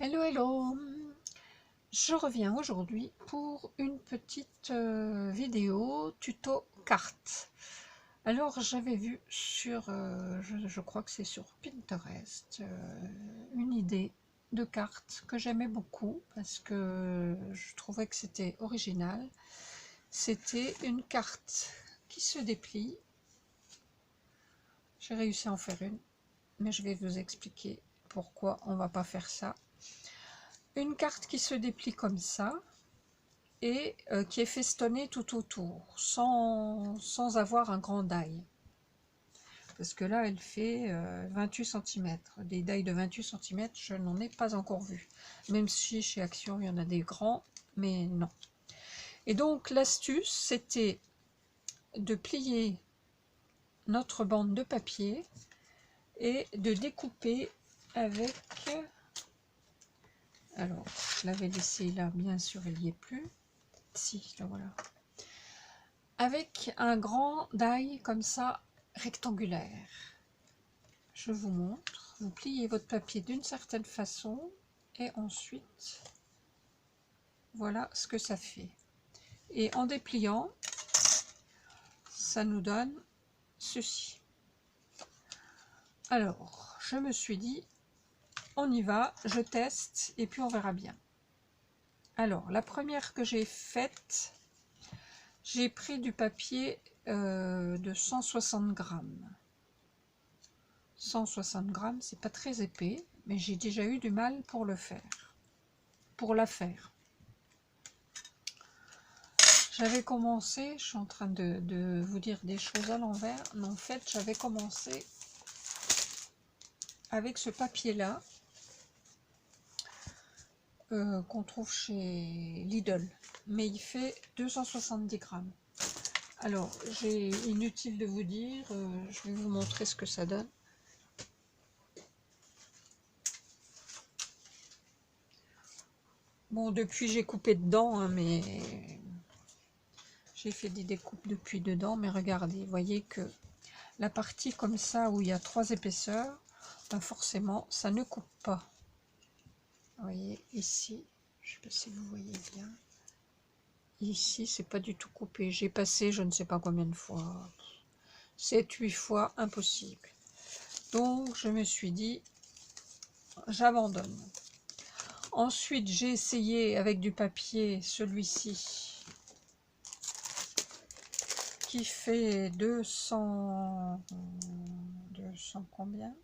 Hello, hello! Je reviens aujourd'hui pour une petite vidéo tuto carte. Alors j'avais vu sur, je crois que c'est sur Pinterest, une idée de carte que j'aimais beaucoup parce que je trouvais que c'était original. C'était une carte qui se déplie. J'ai réussi à en faire une, mais je vais vous expliquer pourquoi on va pas faire ça. Une carte qui se déplie comme ça et qui est festonnée tout autour, sans avoir un grand die. Parce que là, elle fait 28 cm. Des dies de 28 cm, je n'en ai pas encore vu. Même si chez Action, il y en a des grands, mais non. Et donc, l'astuce, c'était de plier notre bande de papier et de découper avec... Alors, je l'avais laissé là, bien sûr, il n'y est plus. Si, là voilà. Avec un grand die comme ça, rectangulaire. Je vous montre. Vous pliez votre papier d'une certaine façon et ensuite, voilà ce que ça fait. Et en dépliant, ça nous donne ceci. Alors, je me suis dit, on y va, je teste et puis on verra bien. Alors, la première que j'ai faite, j'ai pris du papier de 160 grammes. 160 grammes, c'est pas très épais, mais j'ai déjà eu du mal pour le faire, pour la faire. J'avais commencé, je suis en train de vous dire des choses à l'envers, mais en fait j'avais commencé avec ce papier-là, qu'on trouve chez Lidl, mais il fait 270 grammes. Alors, inutile de vous dire, je vais vous montrer ce que ça donne. Bon, depuis j'ai coupé dedans, hein, mais j'ai fait des découpes depuis dedans, mais regardez, vous voyez que la partie comme ça où il y a 3 épaisseurs, ben forcément ça ne coupe pas. Vous voyez ici, je ne sais pas si vous voyez bien, ici c'est pas du tout coupé. J'ai passé je ne sais pas combien de fois, 7-8 fois, impossible. Donc je me suis dit, j'abandonne. Ensuite j'ai essayé avec du papier, celui-ci, qui fait 200 combien,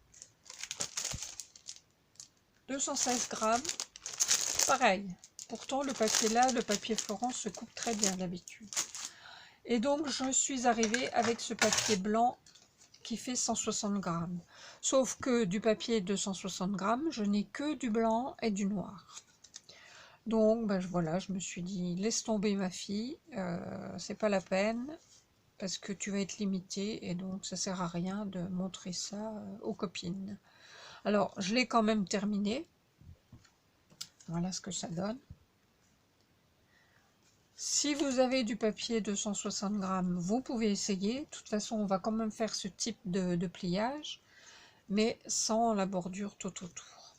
216 grammes, pareil. Pourtant le papier là, le papier Florence se coupe très bien d'habitude. Et donc je suis arrivée avec ce papier blanc qui fait 160 grammes. Sauf que du papier de 160 grammes, je n'ai que du blanc et du noir. Donc ben, voilà, je me suis dit, laisse tomber ma fille, c'est pas la peine, parce que tu vas être limitée, et donc ça sert à rien de montrer ça aux copines. Alors, je l'ai quand même terminé. Voilà ce que ça donne. Si vous avez du papier de 160 grammes, vous pouvez essayer. De toute façon, on va quand même faire ce type de pliage, mais sans la bordure tout autour.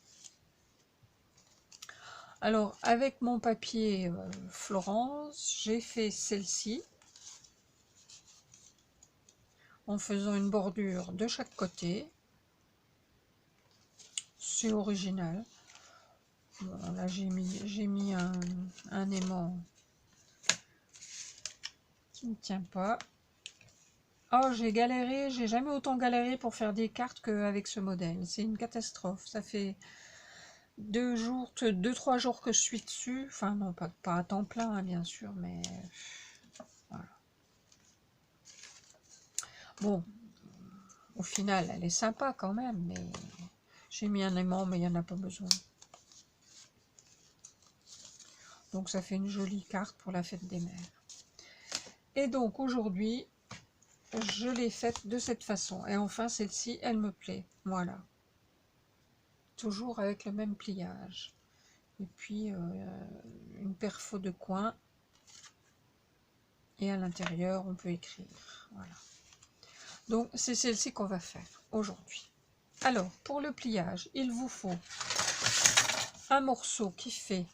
Alors, avec mon papier Florence, j'ai fait celle-ci, en faisant une bordure de chaque côté. C'est original. Bon, là, j'ai mis un aimant qui ne tient pas. Oh, j'ai galéré, j'ai jamais autant galéré pour faire des cartes qu'avec ce modèle. C'est une catastrophe. Ça fait 2-3 jours que je suis dessus. Enfin, non, pas à temps plein, hein, bien sûr, mais voilà. Bon, au final, elle est sympa quand même, mais j'ai mis un aimant, mais il n'y en a pas besoin. Donc, ça fait une jolie carte pour la fête des mères. Et donc, aujourd'hui, je l'ai faite de cette façon. Et enfin, celle-ci, elle me plaît. Voilà. Toujours avec le même pliage. Et puis, une perfo de coin. Et à l'intérieur, on peut écrire. Voilà. Donc, c'est celle-ci qu'on va faire aujourd'hui. Alors, pour le pliage, il vous faut un morceau qui fait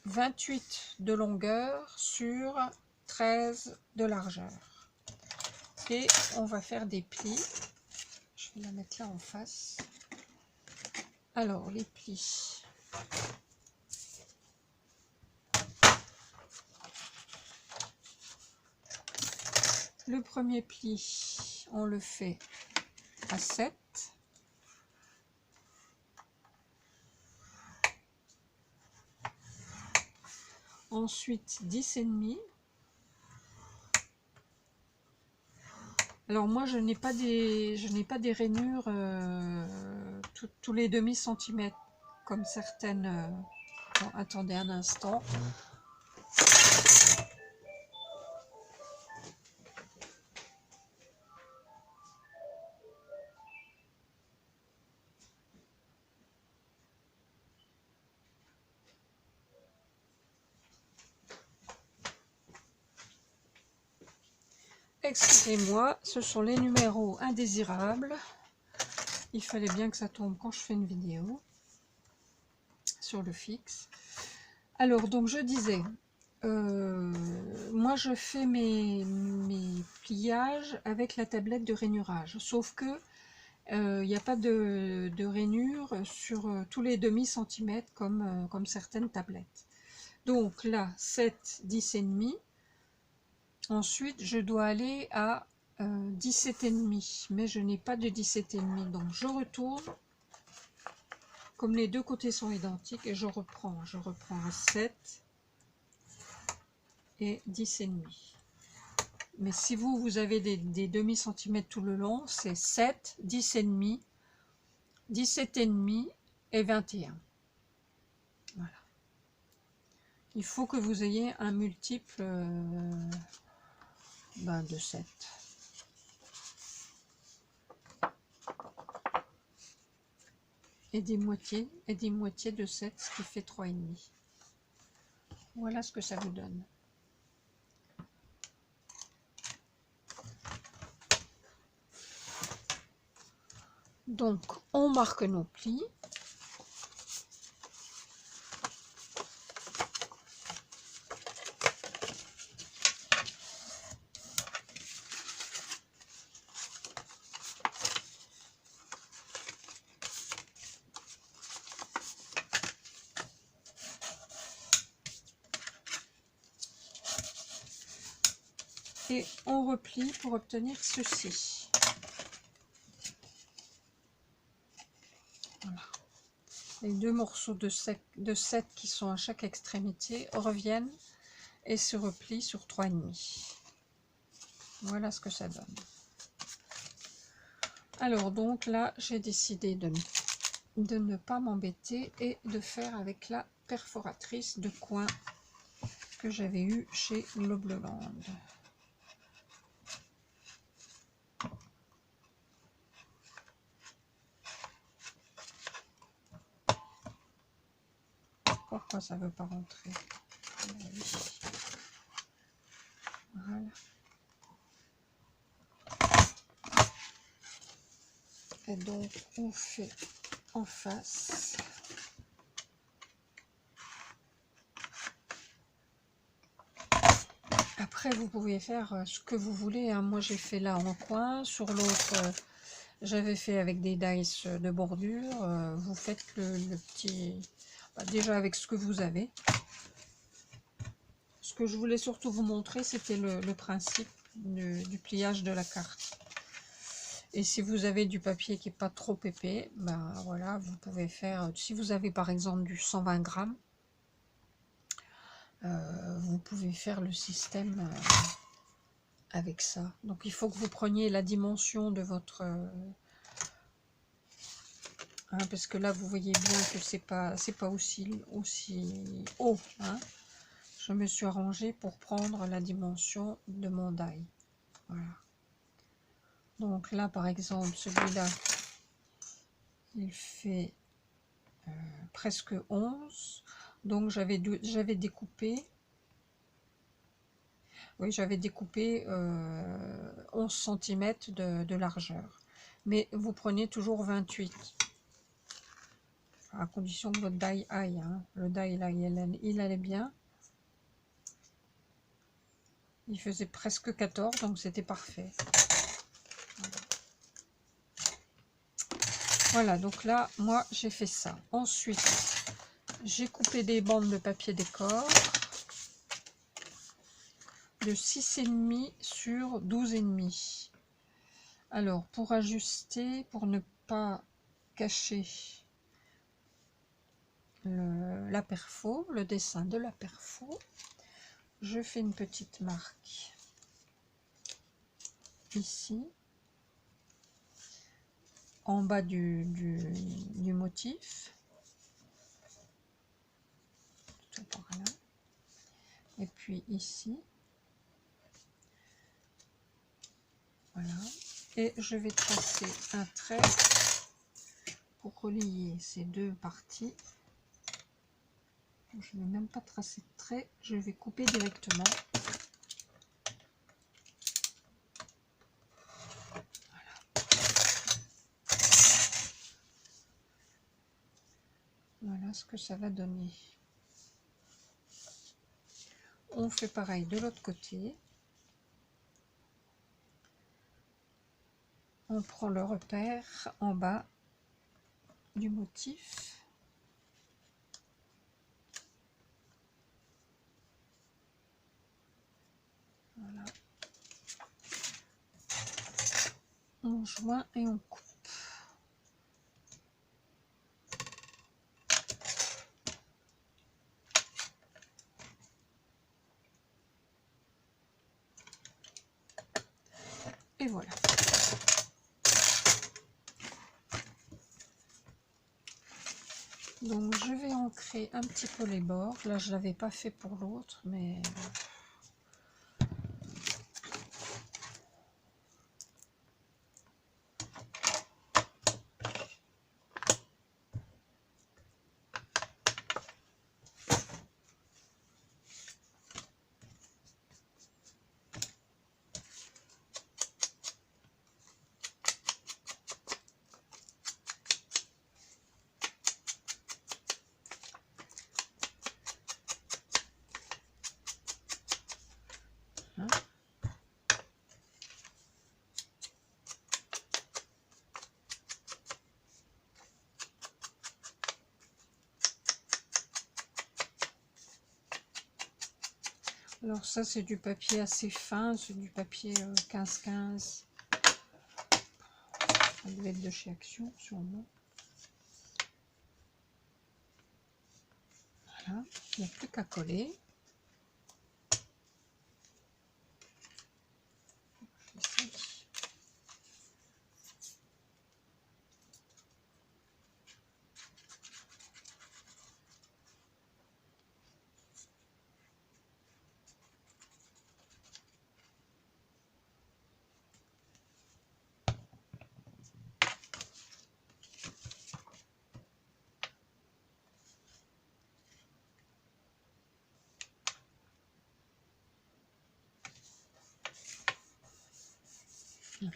28 de longueur sur 13 de largeur. Et on va faire des plis. Je vais la mettre là en face. Alors, les plis. Le premier pli, on le fait à 7. Ensuite, 10,5. Alors moi, je n'ai pas des rainures tous les demi-centimètres, comme certaines. Bon, attendez un instant. Excusez-moi, ce sont les numéros indésirables. Il fallait bien que ça tombe quand je fais une vidéo sur le fixe. Alors, donc je disais, moi je fais mes pliages avec la tablette de rainurage, sauf que il n'y a pas de rainure sur tous les demi-centimètres comme certaines tablettes. Donc là, 7, 10,5. Ensuite, je dois aller à 17,5, mais je n'ai pas de 17,5, donc je retourne, comme les deux côtés sont identiques, et je reprends à 7 et 10,5. Mais si vous avez des demi-centimètres tout le long, c'est 7, 10,5, 17,5 et 21. Voilà. Il faut que vous ayez un multiple de 7. Et des moitiés de 7, ce qui fait 3,5. Voilà ce que ça vous donne. Donc, on marque nos plis. Et on replie pour obtenir ceci. Voilà. Les deux morceaux de 7 qui sont à chaque extrémité reviennent et se replient sur 3,5. Voilà ce que ça donne. Alors donc là, j'ai décidé de ne pas m'embêter et de faire avec la perforatrice de coin que j'avais eue chez Lobleland. Pourquoi ça ne veut pas rentrer? Voilà. Et donc on fait en face. Après vous pouvez faire ce que vous voulez, hein. Moi j'ai fait là en coin, sur l'autre j'avais fait avec des dice de bordure. Vous faites le petit, déjà avec ce que vous avez. Ce que je voulais surtout vous montrer, c'était le principe du pliage de la carte. Et si vous avez du papier qui n'est pas trop épais, ben voilà, vous pouvez faire, si vous avez par exemple du 120 grammes, vous pouvez faire le système avec ça. Donc il faut que vous preniez la dimension de votre... parce que là vous voyez bien que c'est pas aussi haut. Hein. Je me suis arrangée pour prendre la dimension de mon die. Voilà. Donc là par exemple celui-là, il fait presque 11. Donc j'avais découpé, oui, j'avais découpé 11 cm de largeur. Mais vous prenez toujours 28. à condition que votre die aille. Hein. Le die, là, il allait bien. Il faisait presque 14, donc c'était parfait. Voilà, donc là, moi, j'ai fait ça. Ensuite, j'ai coupé des bandes de papier décor de 6,5 sur 12,5. Alors, pour ajuster, pour ne pas cacher la perfo, le dessin de la perfo, je fais une petite marque ici, en bas du motif. Tout par là. Et puis ici. Voilà. Et je vais tracer un trait pour relier ces deux parties. Je ne vais même pas tracer de trait, je vais couper directement. Voilà ce que ça va donner. On fait pareil de l'autre côté. On prend le repère en bas du motif. Voilà. On joint et on coupe. Et voilà. Donc je vais ancrer un petit peu les bords. Là je l'avais pas fait pour l'autre, mais hein. Alors ça c'est du papier assez fin, c'est du papier 15-15. Ça devait être de chez Action sûrement. Voilà, il n'y a plus qu'à coller.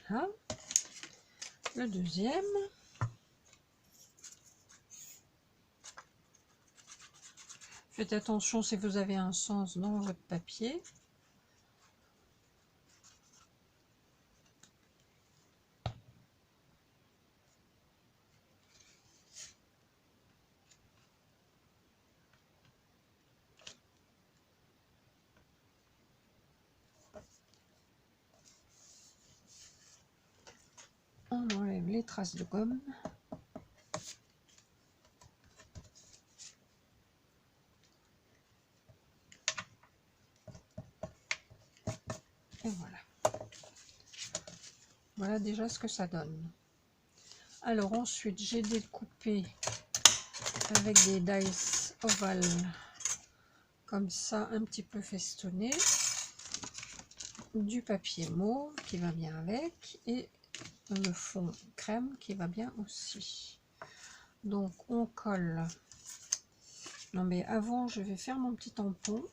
Voilà, le deuxième. Faites attention si vous avez un sens dans votre papier. On enlève les traces de gomme. Et voilà. Voilà déjà ce que ça donne. Alors ensuite, j'ai découpé avec des dice ovales comme ça, un petit peu festonné, du papier mauve qui va bien avec et le fond crème qui va bien aussi. Donc on colle. Non mais avant je vais faire mon petit tampon.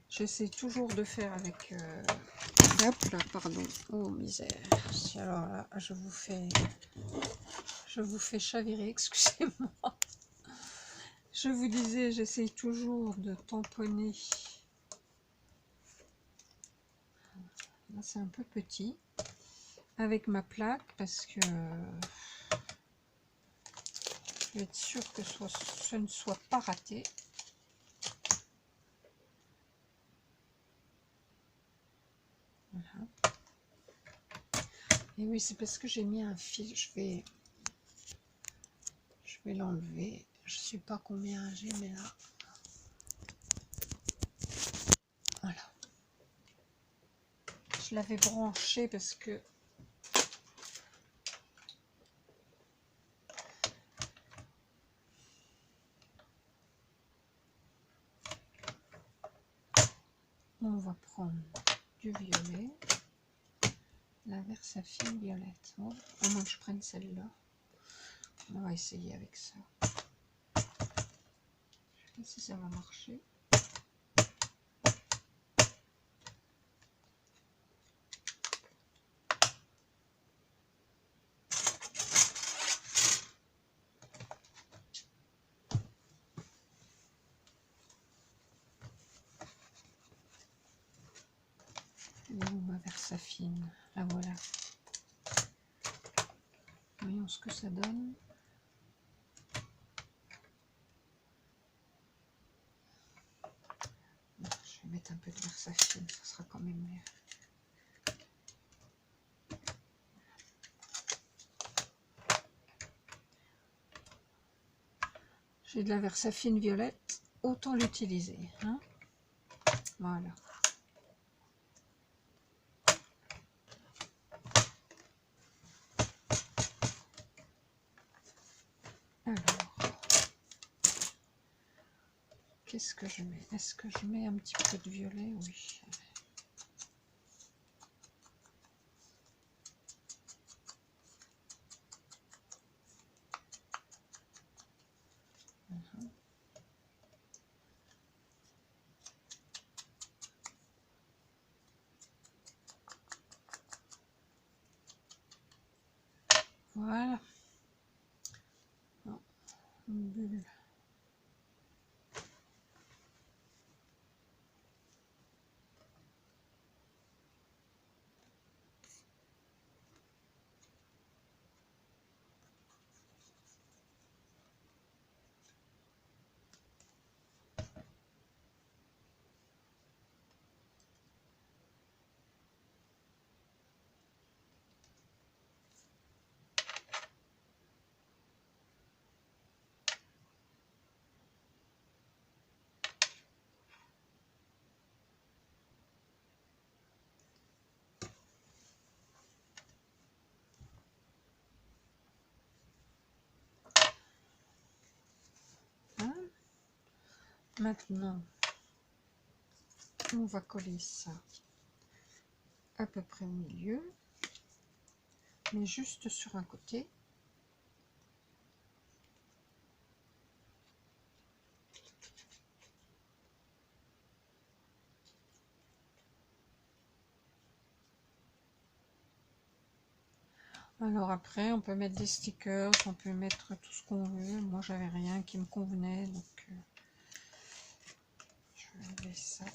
J'essaie toujours de faire avec Hop là, pardon. Oh misère. Alors là, je vous fais chavirer, excusez-moi. Je vous disais, j'essaye toujours de tamponner. Là, c'est un peu petit. Avec ma plaque, parce que je vais être sûre que ce ne soit pas raté. Voilà. Et oui, c'est parce que j'ai mis un fil. Je vais l'enlever. Je sais pas combien j'ai, mais là. Voilà. Je l'avais branché parce que on va prendre du violet, la Versafine violette. Bon, à moins que je prenne celle-là. On va essayer avec ça. Je sais pas si ça va marcher. Et où ma Versafine? La voilà. Voyons ce que ça donne. Je vais mettre un peu de Versafine, ça sera quand même mieux. J'ai de la Versafine violette, autant l'utiliser. Hein, voilà. Alors, qu'est-ce que je mets? Est-ce que je mets un petit peu de violet? Oui. Voilà. Oh, une bulle. Hein, maintenant, on va coller ça à peu près au milieu, mais juste sur un côté. Alors après, on peut mettre des stickers, on peut mettre tout ce qu'on veut. Moi, j'avais rien qui me convenait, donc je vais enlever ça.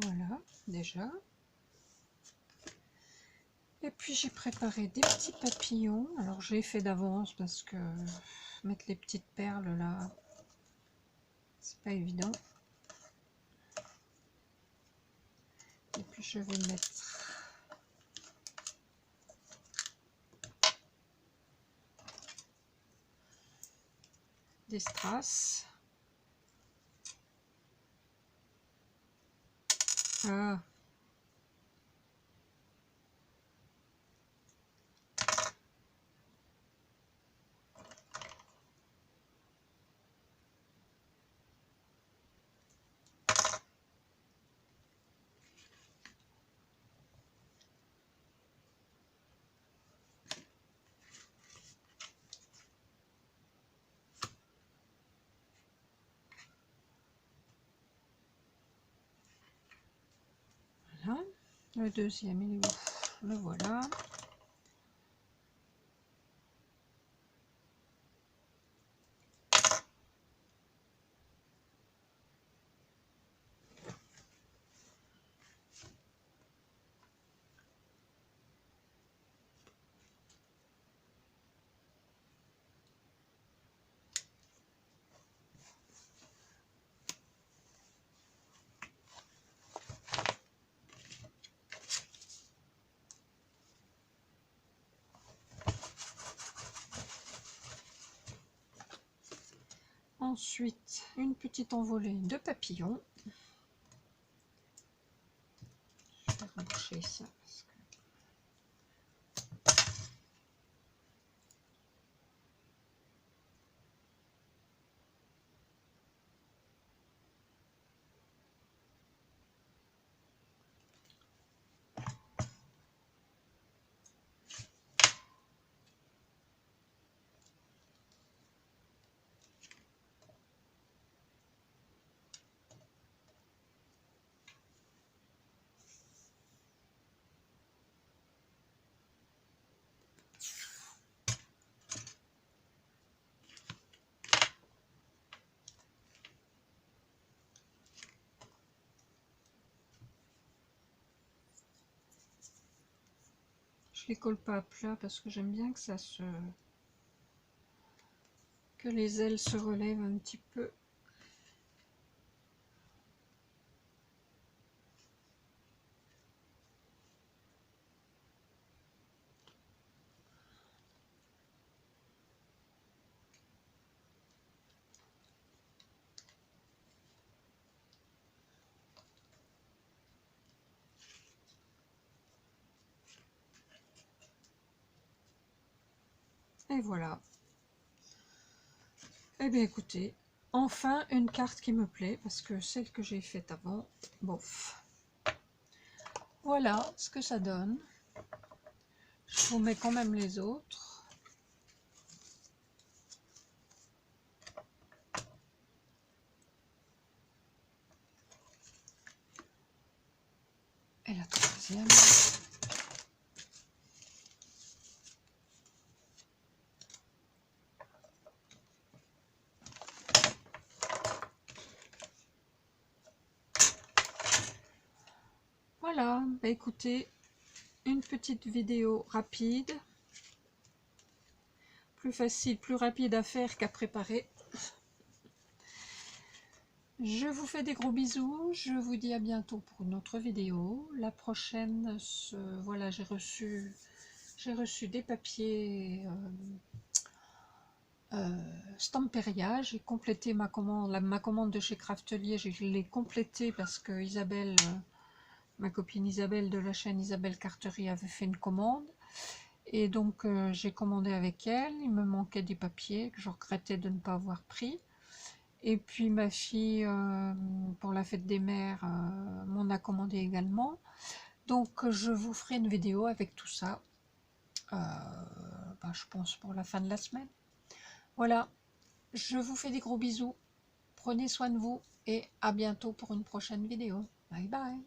Voilà, déjà. Et puis j'ai préparé des petits papillons. Alors j'ai fait d'avance parce que mettre les petites perles là, c'est pas évident. Et puis je vais mettre des strass. Ah. Le deuxième, il est où? Le voilà. Ensuite, une petite envolée de papillons. Je vais reboucher ça. Parce que... Je les colle pas à plat parce que j'aime bien que ça se... que les ailes se relèvent un petit peu. Et voilà. Eh bien écoutez, enfin une carte qui me plaît, parce que celle que j'ai faite avant, bof. Voilà ce que ça donne. Je vous mets quand même les autres. Et la troisième. Voilà, bah écoutez, une petite vidéo rapide. Plus facile, plus rapide à faire qu'à préparer. Je vous fais des gros bisous, je vous dis à bientôt pour une autre vidéo. La prochaine, voilà, j'ai reçu des papiers Stamperia. J'ai complété ma commande de chez Craftelier, je l'ai complétée parce que Isabelle, ma copine Isabelle de la chaîne Isabelle Carterie avait fait une commande. Et donc j'ai commandé avec elle, il me manquait des papiers que je regrettais de ne pas avoir pris. Et puis ma fille, pour la fête des mères, m'en a commandé également. Donc je vous ferai une vidéo avec tout ça, je pense pour la fin de la semaine. Voilà, je vous fais des gros bisous, prenez soin de vous et à bientôt pour une prochaine vidéo. Bye bye.